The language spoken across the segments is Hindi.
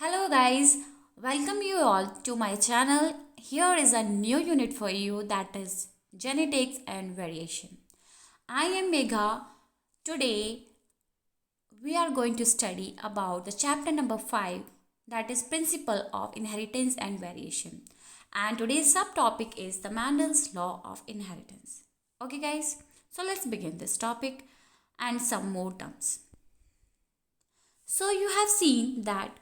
Hello guys, welcome you all to my channel. Here is a new unit for you, that is genetics and variation. I am Megha. Today we are going to study about the chapter number 5, that is principle of inheritance and variation. And today's subtopic is the Mendel's law of inheritance. Okay guys, so let's begin this topic and some more terms. So you have seen that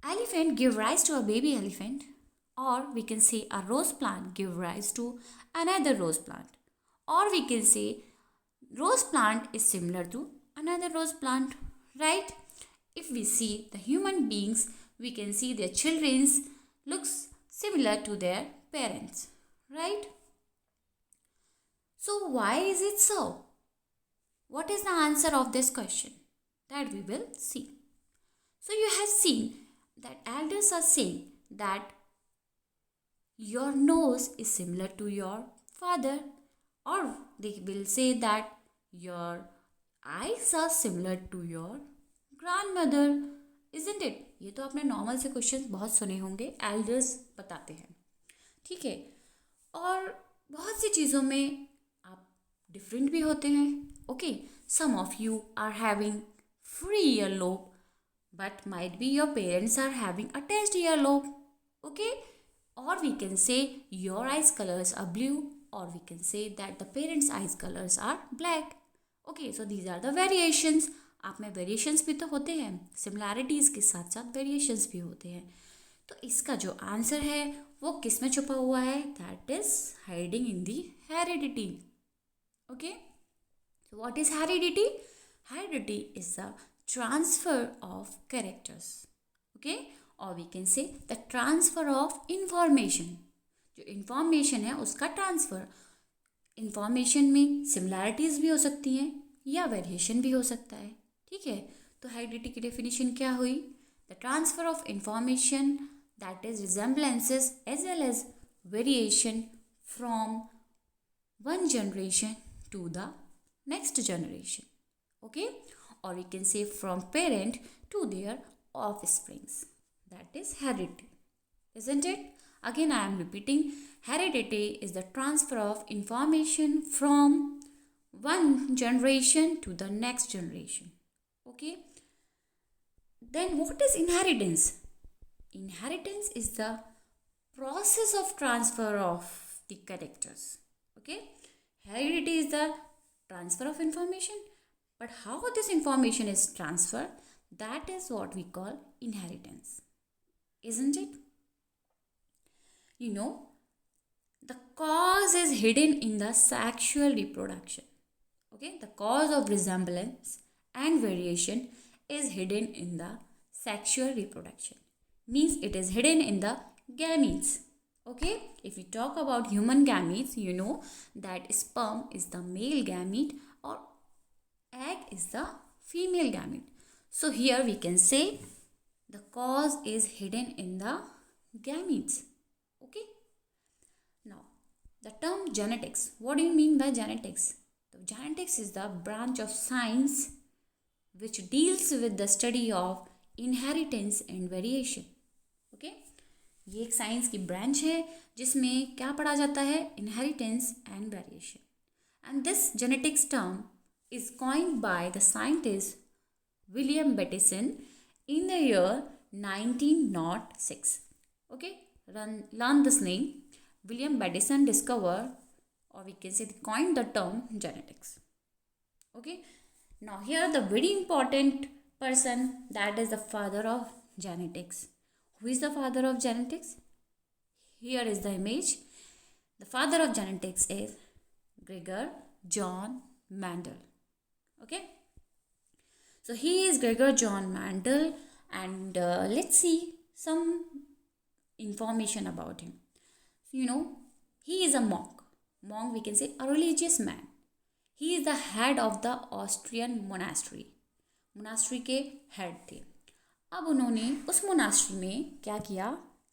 elephant give rise to a baby elephant, or we can say a rose plant give rise to another rose plant, or we can say rose plant is similar to another rose plant, right? If we see the human beings, we can see their children's looks similar to their parents, right? So why is it so? What is the answer of this question? That we will see. So you have seen that elders are saying that your nose is similar to your father, or they will say that your eyes are similar to your grandmother, isn't it? ये तो आपने नॉर्मल से क्वेश्चंस बहुत सुने होंगे, एल्डर्स बताते हैं, ठीक है। और बहुत सी चीज़ों में आप डिफरेंट भी होते हैं, okay. Some of you are having free earlobe, but might be your parents are having attached earlobe, okay? Or we can say your eyes colors are blue, or we can say that the parents eyes colors are black, okay? So these are the variations. आप में वेरिएशंस भी तो होते हैं, सिमिलैरिटीज़ के साथ साथ वेरिएशंस भी होते हैं। तो इसका जो आंसर है वो किस में छुपा हुआ है? That is hiding in the heredity, okay. So what is heredity? Heredity is the transfer of characters, okay, or we can say the transfer of information. जो information है उसका transfer, information में similarities भी हो सकती हैं या variation भी हो सकता है, ठीक है। तो heredity की definition क्या हुई? The transfer of information, that is resemblances as well as variation from one generation to the next generation, okay, or we can say from parent to their offsprings. That is heredity, isn't it? Again I am repeating, heredity is the transfer of information from one generation to the next generation, okay. Then what is inheritance? Inheritance is the process of transfer of the characters, okay. Heredity is the transfer of information, but how this information is transferred, that is what we call inheritance, isn't it? You know, the cause is hidden in the sexual reproduction, okay. The cause of resemblance and variation is hidden in the sexual reproduction, means it is hidden in the gametes, okay. If we talk about human gametes, you know that sperm is the male gamete or egg is the female gamete. So here we can say the cause is hidden in the gametes, okay. Now the term genetics, what do you mean by genetics? The genetics is the branch of science which deals with the study of inheritance and variation, okay. ये एक साइंस की ब्रांच है जिसमें क्या पढ़ा जाता है? Inheritance and variation. And this genetics term is coined by the scientist William Bateson in the year 1906. Okay, learn this name. William Bateson discovered, or we can say coined the term genetics. Okay, now here the very important person, that is the father of genetics. Who is the father of genetics? Here is the image. The father of genetics is Gregor John Mendel. Okay, so he is Gregor John Mendel, and let's see some information about him. You know, he is a monk. Monk, we can say a religious man. He is the head of the Austrian monastery. Monastery के हेड थे। अब उन्होंने उस मोनास्ट्री में क्या किया?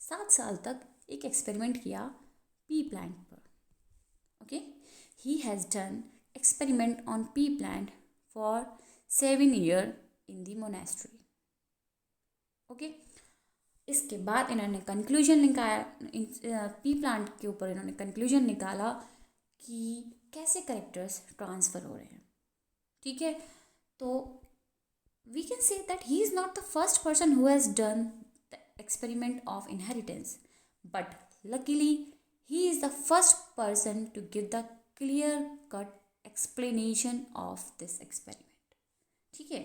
7 साल तक एक एक्सपेरिमेंट किया पी प्लांट पर, okay. He has done experiment on pea plant for 7 years in the monastery, okay, इसके बाद इन्होंने कंक्लूजन निकाला, पी प्लांट के ऊपर इन्होंने कंक्लूजन निकाला कि कैसे कैरेक्टर्स ट्रांसफ़र हो रहे हैं. ठीक है, तो we can say that he is not the first person who has done the experiment of inheritance, but luckily he is the first person to give the clear cut explanation of this experiment. ठीक है,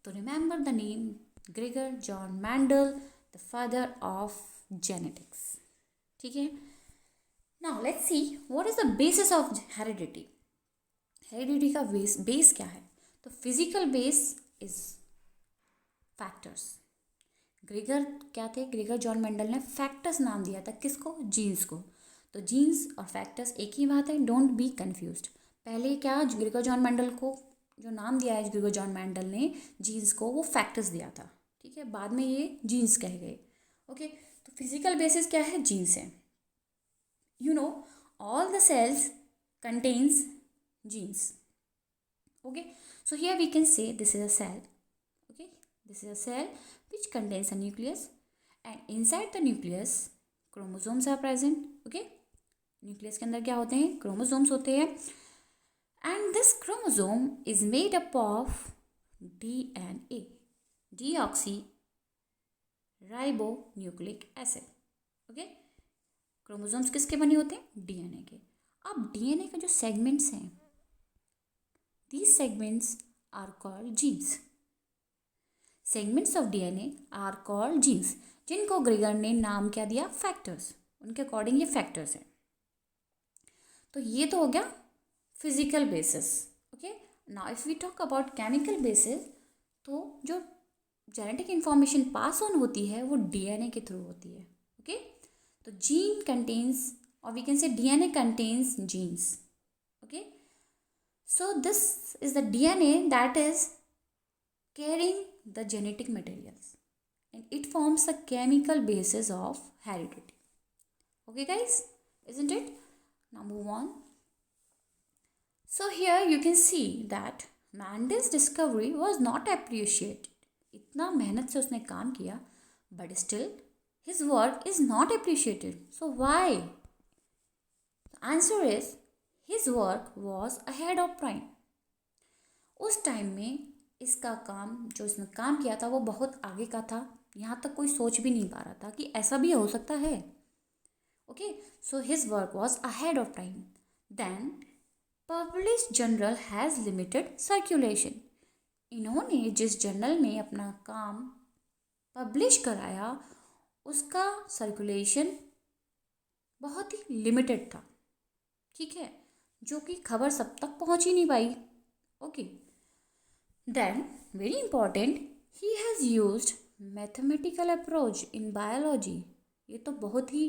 तो remember the name Gregor John Mendel, the father of genetics. ठीक है, now let's see what is the basis of heredity. Heredity का बेस क्या है? तो physical base is factors. Gregor क्या थे? ग्रेगर जॉन मेंडल ने फैक्टर्स नाम दिया था. किसको? जीन्स को. तो जीन्स और फैक्टर्स एक ही बात है, डोंट बी कंफ्यूज्ड. पहले क्या, ग्रेगर जॉन मेंडल को जो नाम दिया है ग्रेगर जॉन मेंडल ने जीन्स को, वो फैक्टर्स दिया था. ठीक है, बाद में ये जीन्स कह गए. ओके, तो फिजिकल बेसिस क्या है? जीन्स है. You know all the cells contains genes. Okay, so here we can say this is a cell. Okay, this is a cell which contains a nucleus, and inside the nucleus chromosomes are present. Okay, nucleus के अंदर क्या होते हैं? chromosomes होते हैं, and this chromosome is made up of DNA, deoxy ribonucleic acid. Okay, chromosomes किसके बने होते हैं? DNA के. अब DNA के जो segments हैं, these segments are called genes. Segments of DNA are called genes, जिनको ग्रेगर ने नाम क्या दिया? फैक्टर्स. उनके अकॉर्डिंग ये फैक्टर्स हैं. तो ये तो हो गया physical basis. Okay, now if we talk about chemical basis, तो जो जेनेटिक इंफॉर्मेशन पास ऑन होती है वो डीएनए के थ्रू होती है. ओके, तो gene contains, or we can say DNA contains genes. Okay, so this is the DNA that is carrying the genetic materials, and it forms the chemical basis of heredity. Okay guys, isn't it? Now move on. So here you can see that Mendel's discovery was not appreciated. इतना मेहनत से उसने काम किया, but still his work is not appreciated. So why? Answer is his work was ahead of time. उस टाइम में इसका काम, जो इसने काम किया था, वो बहुत आगे का था. यहाँ तक कोई सोच भी नहीं पा रहा था कि ऐसा भी हो सकता है. Okay, so his work was ahead of time. Then publish journal has limited circulation. इन्होंने जिस जर्नल में अपना काम पब्लिश कराया, उसका सर्कुलेशन बहुत ही लिमिटेड था. ठीक है, जो कि खबर सब तक पहुंच ही नहीं पाई. Okay, then very important, he has used mathematical approach in biology. ये तो बहुत ही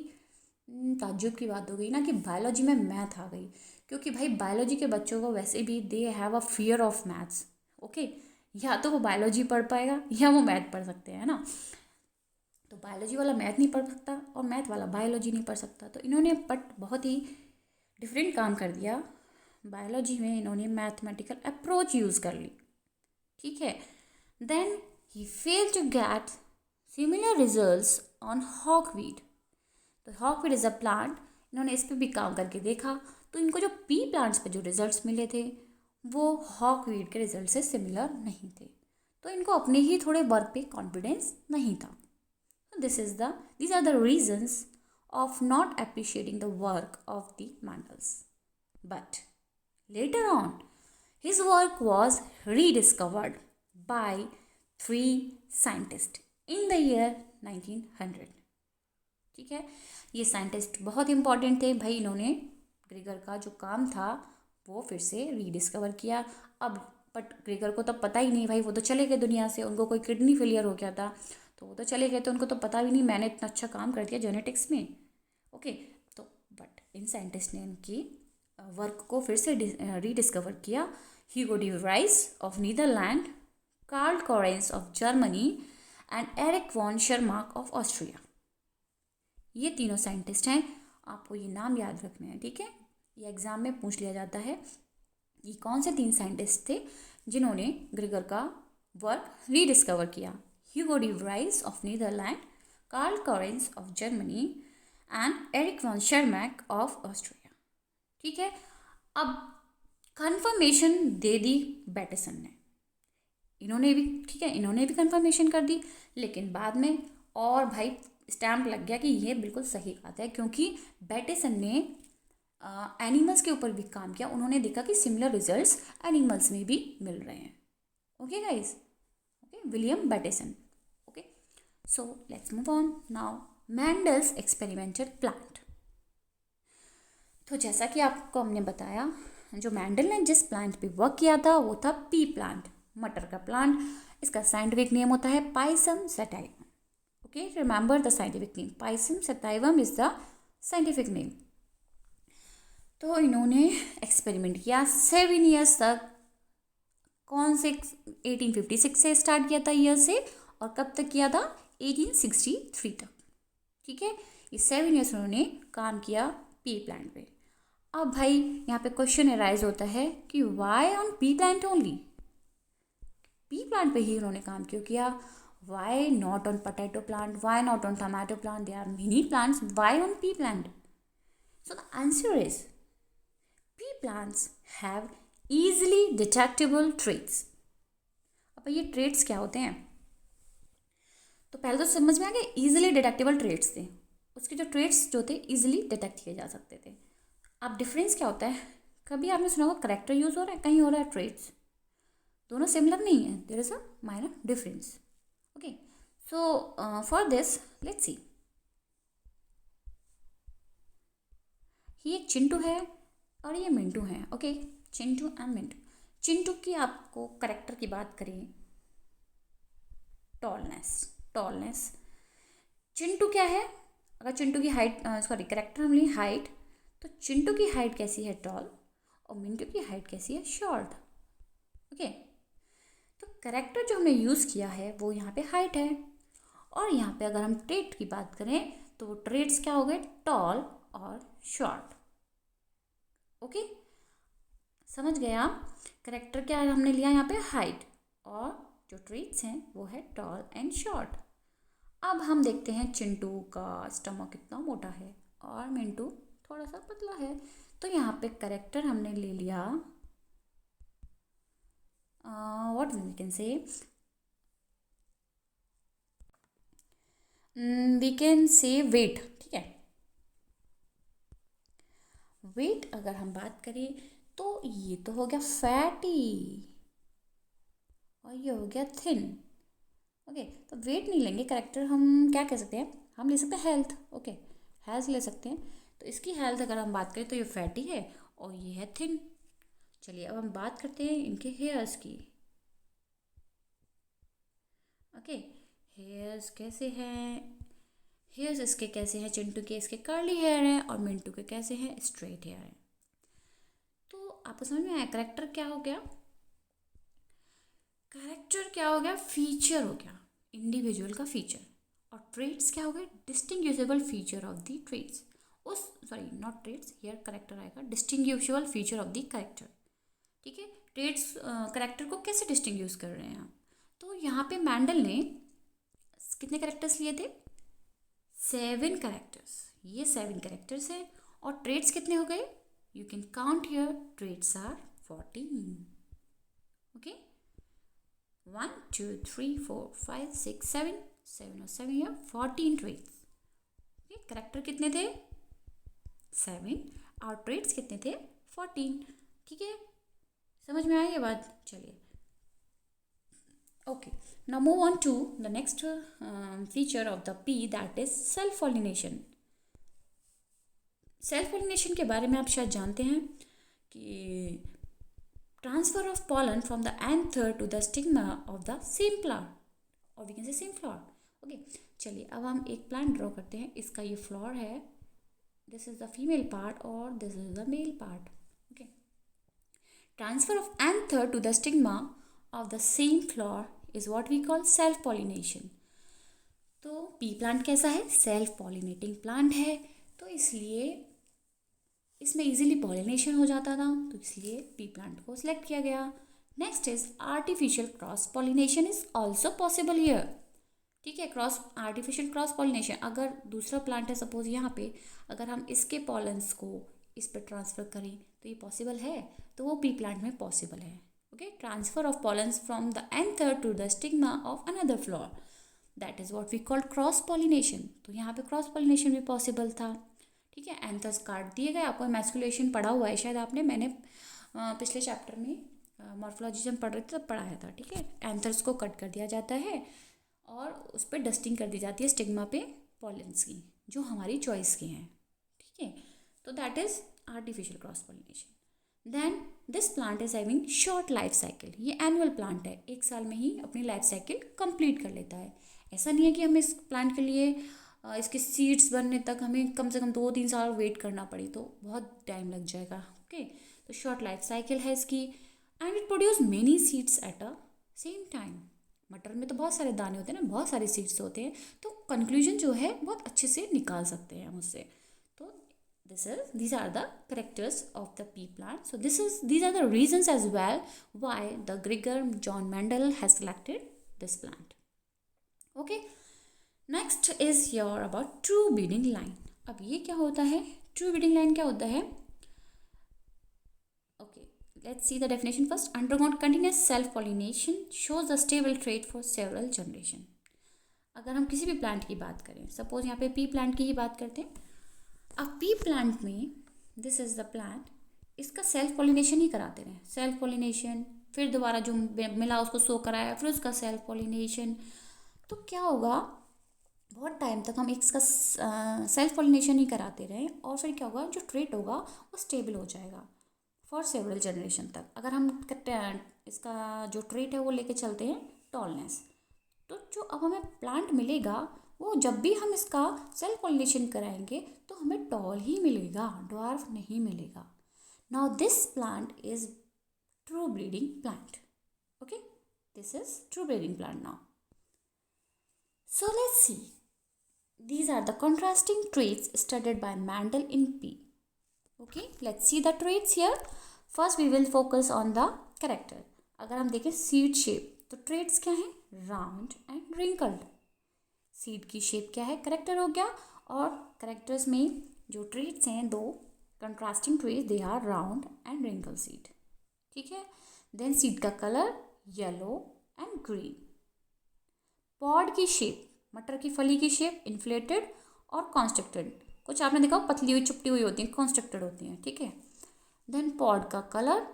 ताज्जुब की बात हो गई ना कि बायोलॉजी में मैथ आ गई, क्योंकि भाई बायोलॉजी के बच्चों को वैसे भी they have a fear of maths. Okay, या तो वो बायोलॉजी पढ़ पाएगा या वो मैथ पढ़ सकते हैं ना. तो बायोलॉजी वाला मैथ नहीं पढ़ सकता और मैथ वाला बायोलॉजी नहीं पढ़ सकता. तो इन्होंने बहुत ही डिफरेंट काम कर दिया. बायोलॉजी में इन्होंने मैथमेटिकल अप्रोच यूज़ कर ली. ठीक है, then he fail to get similar results on hawkweed. तो हॉकवीड इज़ अ प्लांट. इन्होंने इस पर भी काम करके देखा, तो इनको जो पी प्लांट्स पे जो रिजल्ट्स मिले थे वो हॉकवीड के रिजल्ट से सिमिलर नहीं थे. तो इनको अपने ही थोड़े वर्क पे कॉन्फिडेंस नहीं था. These are the reasons of not appreciating the work of the Mandels. But later on, his work was rediscovered by 3 scientists in the year 1900. ठीक है, ये साइंटिस्ट बहुत इंपॉर्टेंट थे भाई. इन्होंने ग्रेगर का जो काम था वो फिर से रीडिस्कवर किया. अब बट ग्रेगर को तो पता ही नहीं भाई, वो तो चले गए दुनिया से. उनको कोई किडनी फेलियर हो गया था, तो वो तो चले गए, तो उनको तो पता भी नहीं मैंने इतना अच्छा काम कर दिया जेनेटिक्स में. ओके, तो बट इन साइंटिस्ट ने इनकी वर्क को फिर से रीडिस्कवर किया. Hugo de Vries of Netherland, Carl Correns of Germany and Erich von Tschermak of Austria. ये तीनों साइंटिस्ट हैं. आपको ये नाम याद रखने हैं. ठीक है, ये एग्ज़ाम में पूछ लिया जाता है. ये कौन से 3 साइंटिस्ट थे जिन्होंने ग्रेगर का वर्क रीडिस्कवर किया? Hugo de Vries of Netherland, Carl Correns of Germany and Erich von Tschermak of Austria. ठीक है, अब कंफर्मेशन दे दी बैटेसन ने, इन्होंने भी, ठीक है, इन्होंने भी कंफर्मेशन कर दी, लेकिन बाद में और भाई स्टैम्प लग गया कि ये बिल्कुल सही बात है, क्योंकि बैटेसन ने एनिमल्स के ऊपर भी काम किया, उन्होंने देखा कि सिमिलर रिजल्ट्स एनिमल्स में भी मिल रहे हैं। Okay guys, okay, William Bateson. Okay, so let's move on now, Mendel's experimental plant. तो जैसा कि आपको हमने बताया, जो मैंडल ने जिस प्लांट पे वर्क किया था वो था पी प्लांट, मटर का प्लांट। इसका साइंटिफिक नेम होता है Pisum sativum. Okay, remember the scientific name, Pisum sativum is the scientific name. तो इन्होंने एक्सपेरिमेंट किया 7 ईयर्स तक। कौन से 1856 से स्टार्ट किया था ईयर से, और कब तक किया था, 1863 तक। ठीक है, ये 7 ईयर्स उन्होंने काम किया पी प्लांट पे। अब भाई यहाँ पे क्वेश्चन अराइज होता है कि why on pea plant only, pea plant पे ही उन्होंने काम क्यों किया, why not on potato plant, why not on tomato plant, they are many plants, why on pea plant. So the answer is pea plants have easily detectable traits। अब ये ट्रेट्स क्या होते हैं, तो पहले तो समझ में आ गया, easily detectable traits थे, उसके जो ट्रेट्स जो थे easily डिटेक्ट किए जा सकते थे। अब डिफरेंस क्या होता है, कभी आपने सुना होगा करेक्टर यूज हो रहा है, कहीं हो रहा है ट्रेट्स, दोनों सिमिलर नहीं है, there is a minor difference. Okay, so for this let's see, ये एक चिंटू है और ये मिंटू हैं। Okay, Chintu and Mintu. चिंटू की आपको करेक्टर की बात करें, टॉलनेस। चिंटू क्या है, अगर चिंटू की हाइट, सॉरी करेक्टर हम लें हाइट, तो चिंटू की हाइट कैसी है, टॉल, और मिंटू की हाइट कैसी है, शॉर्ट। ओके, तो करेक्टर जो हमने यूज़ किया है वो यहाँ पे हाइट है, और यहाँ पे अगर हम ट्रेट की बात करें तो वो ट्रेट्स क्या हो गए, टॉल और शॉर्ट। ओके, समझ गए आप, करेक्टर क्या है हमने लिया यहाँ पे हाइट, और जो ट्रेट्स हैं वो है टॉल एंड शॉर्ट। अब हम देखते हैं चिंटू का स्टमक कितना मोटा है और मिंटू थोड़ा सा पतला है, तो यहाँ पे करेक्टर हमने ले लिया, what we can say, we can say weight. ठीक है, वेट अगर हम बात करें तो ये तो हो गया फैटी और ये हो गया थिन। ओके, तो वेट नहीं लेंगे, करेक्टर हम क्या कह सकते हैं, हम ले सकते हैं हेल्थ। ओके, हेल्थ ले सकते हैं, तो इसकी हेल्थ अगर हम बात करें तो ये फैटी है और ये है थिन। चलिए अब हम बात करते हैं इनके हेयर्स की। ओके, हेयर्स कैसे हैं, हेयर्स इसके कैसे हैं, चिंटू के इसके कर्ली हेयर हैं और मिंटू के कैसे हैं, स्ट्रेट हेयर हैं। तो आपको समझ में आया करेक्टर क्या हो गया, करेक्टर क्या हो गया, फीचर हो गया, इंडिविजुअल का फीचर, और ट्रेट्स क्या हो गए, distinguishable feature of the traits, उस sorry not traits, here character आएगा, distinguishable feature of the character. ठीक है, ट्रेट्स करेक्टर को कैसे डिस्टिंग्विश कर रहे हैं आप, तो यहाँ पे मैंडल ने कितने करेक्टर्स लिए थे, 7 करेक्टर्स, ये 7 करेक्टर्स हैं, और ट्रेट्स कितने हो गए, you can count here, traits are 14। Okay, 1 2 3 4 5 6 7 7 और 7 या 14 ट्रेट्स। ओके, करेक्टर कितने थे, 7, और ट्रेट्स कितने थे, 14। ठीक है, समझ में आई ये बात। चलिए, okay, now move on to the next feature of the pea, that is self pollination। Self pollination के बारे में आप शायद जानते हैं कि transfer of pollen from the anther to the stigma of the same flower, और we can say same flower. Okay, चलिए अब हम एक प्लांट ड्रॉ करते हैं, इसका ये फ्लावर है, this is the female part और this is the male part. Okay, transfer of anther to the stigma of the same flower is what we call self pollination. तो पी प्लांट कैसा है, सेल्फ पॉलिनेटिंग प्लांट है, तो इसलिए इसमें इजीली पॉलिनेशन हो जाता था, तो इसलिए पी प्लांट को सिलेक्ट किया गया। Next is artificial cross pollination is also possible here. ठीक है, आर्टिफिशियल क्रॉस पॉलिनेशन, अगर दूसरा प्लांट है सपोज यहाँ पे, अगर हम इसके पॉलन्स को इस पर ट्रांसफ़र करें तो ये पॉसिबल है, तो वो पी प्लांट में पॉसिबल है। Okay, transfer of pollens from the anther to the stigma of another flower, that is what we call cross pollination. तो यहाँ पे क्रॉस पॉलिनेशन भी पॉसिबल था। ठीक है, एंथर्स काट दिए गए, आपको इमैस्कुलेशन पढ़ा हुआ है शायद आपने, मैंने पिछले चैप्टर में मॉर्फोलॉजी जब पढ़ रहे थे तब पढ़ाया था। ठीक है, एंथर्स को कट कर दिया जाता है और उस पर डस्टिंग कर दी जाती है स्टिग्मा पे पॉलेंस की, जो हमारी चॉइस के हैं। ठीक है, तो that is artificial cross pollination. Then this plant is having short life cycle, ये एनुअल प्लांट है, एक साल में ही अपनी लाइफ साइकिल कंप्लीट कर लेता है। ऐसा नहीं है कि हमें इस प्लांट के लिए इसके सीड्स बनने तक हमें कम से कम 2-3 साल वेट करना पड़ी, तो बहुत टाइम लग जाएगा। ओके, तो शॉर्ट लाइफ साइकिल है इसकी, and it produce many seeds at a same time. मटर में तो बहुत सारे दाने होते हैं ना, बहुत सारे सीड्स होते हैं, तो कंक्लूजन जो है बहुत अच्छे से निकाल सकते हैं हम उससे। तो these are the characters of the pea plant. So these are the reasons as well why the Gregor John Mendel has selected this plant. Okay, next is your about true breeding line. अब ये क्या होता है, true breeding line क्या होता है? Let's see the definition first. Undergone continuous self-pollination shows the stable trait for several generation. अगर हम किसी भी प्लांट की बात करें, सपोज यहाँ पे पी प्लांट की ही बात करते हैं। अब पी प्लांट में दिस इज द प्लांट, इसका सेल्फ पॉलिनेशन ही कराते रहे, सेल्फ पॉलिनेशन, फिर दोबारा जो मिला उसको सो कराया, फिर उसका सेल्फ पॉलिनेशन। तो क्या होगा, बहुत टाइम तक हम इसका सेल्फ पॉलिनेशन ही कराते रहें और फिर क्या होगा, जो ट्रेट होगा वो स्टेबल हो जाएगा फॉर सेवरल जनरेशन तक। अगर हम इसका जो ट्रेट है वो लेके चलते हैं टॉलनेस, तो जो अब हमें प्लांट मिलेगा वो जब भी हम इसका सेल्फ पॉलिनेशन कराएंगे तो हमें टॉल ही मिलेगा, ड्वार्फ नहीं मिलेगा। Now this plant is true breeding plant. Okay, this is true breeding plant now. So let's see, these are the contrasting traits studied by Mendel in pea. Okay, let's see the traits here. First we will focus on the character. अगर हम देखें सीड शेप, तो ट्रेट्स क्या हैं, राउंड एंड रिंकल्ड। सीड की शेप क्या है, करेक्टर हो गया, और करेक्टर्स में जो ट्रेट्स हैं, दो contrasting traits, they are round and wrinkle seed. ठीक है, देन सीड का colour yellow and green. Pod की शेप, मटर की फली की शेप इन्फ्लेटेड और कॉन्स्ट्रक्टेड, कुछ आपने देखा पतली हुई चुपटी हुई होती हैं, कॉन्स्ट्रक्टेड होती हैं। ठीक है, देन पॉड का colour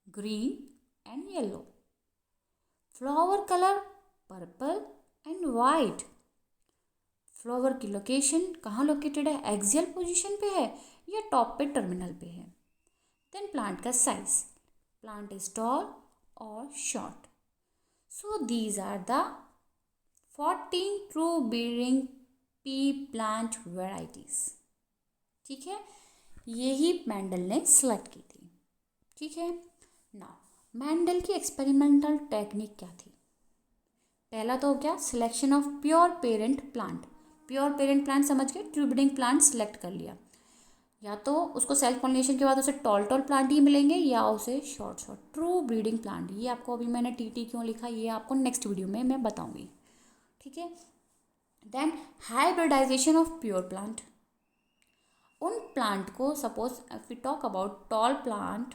green and yellow, flower colour purple and white. Flower की लोकेशन कहाँ लोकेटेड है, एक्सियल पोजीशन पे है या टॉप पे टर्मिनल पे है। देन प्लांट का साइज, प्लांट इज टॉल और short. So these are the 14 true breeding pea plant varieties. ठीक है, यही मेंडल ने सेलेक्ट की थी। ठीक है, नाउ मेंडल की एक्सपेरिमेंटल टेक्निक क्या थी? पहला तो हो गया selection of pure parent plant. Pure parent plant समझ के ट्रू ब्रीडिंग प्लांट सेलेक्ट कर लिया, या तो उसको सेल्फ पॉलिनेशन के बाद उसे टॉल प्लांट ही मिलेंगे या उसे शॉर्ट ट्रू ब्रीडिंग प्लांट। ये आपको अभी मैंने टी क्यों लिखा, ये आपको नेक्स्ट वीडियो में मैं बताऊंगी। ठीक है, then hybridization of pure plant. उन प्लांट को suppose if we talk about tall plant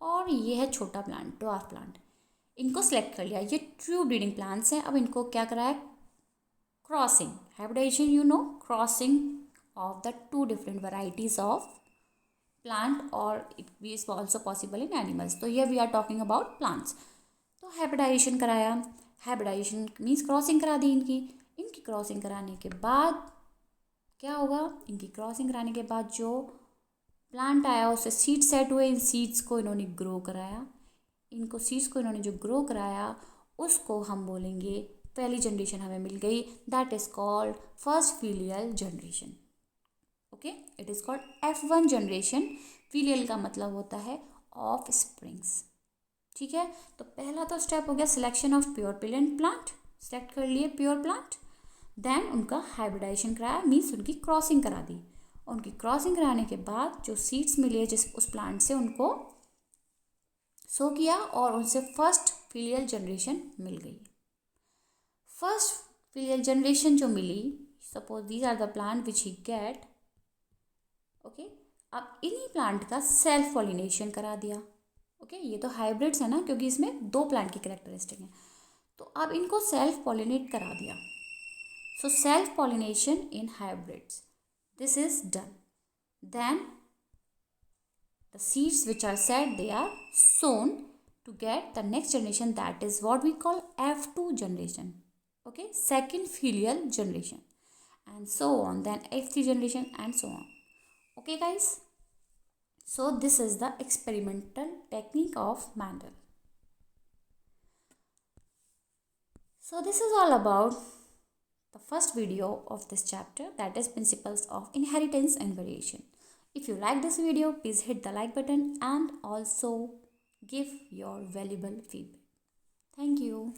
और ये है छोटा प्लांट ड्वार्फ प्लांट, इनको सेलेक्ट कर लिया, ये ट्रू ब्रीडिंग प्लांट्स हैं। अब इनको क्या करा है, crossing, hybridization, you know, crossing of the two different varieties of plant, और it is also possible in animals. तो ये we are talking about plants. तो हाइब्रिडाइजेशन कराया, हाइब्रिडाइजेशन मीन्स क्रॉसिंग करा दी इनकी क्रॉसिंग कराने के बाद क्या होगा, इनकी क्रॉसिंग कराने के बाद जो प्लांट आया उससे सीड सेट हुए, इन सीड्स को इन्होंने ग्रो कराया, इनको सीड्स को इन्होंने जो ग्रो कराया उसको हम बोलेंगे पहली जनरेशन हमें मिल गई, that is called first filial generation. Okay, it is called F1 generation. Filial का मतलब होता है ऑफ स्प्रिंग्स। ठीक है, तो पहला तो स्टेप हो गया selection of pure parent plant, select कर लिए प्योर प्लांट। देन उनका हाइब्रिडाइजेशन कराया, मीन्स उनकी क्रॉसिंग करा दी। उनकी क्रॉसिंग कराने के बाद जो सीड्स मिले जिस उस प्लांट से उनको सो किया और उनसे फर्स्ट फीलियल जनरेशन मिल गई। फर्स्ट फीलियल जनरेशन जो मिली, suppose these are the plant which he get, okay, अब इन्हीं प्लांट का सेल्फ पॉलिनेशन करा दिया। ओके, ये तो हाइब्रिड्स है ना, क्योंकि इसमें 2 प्लांट की कैरेक्टरिस्टिक हैं, तो अब इनको सेल्फ पॉलिनेट करा दिया। So self pollination in hybrids, this is done. Then the seeds which are set, they are sown to get the next generation, that is what we call F2 generation. Okay, second filial generation, and so on, then F3 generation and so on. Okay guys, so this is the experimental technique of Mendel. So this is all about the first video of this chapter, that is principles of inheritance and variation. If you like this video, please hit the like button and also give your valuable feedback. Thank you.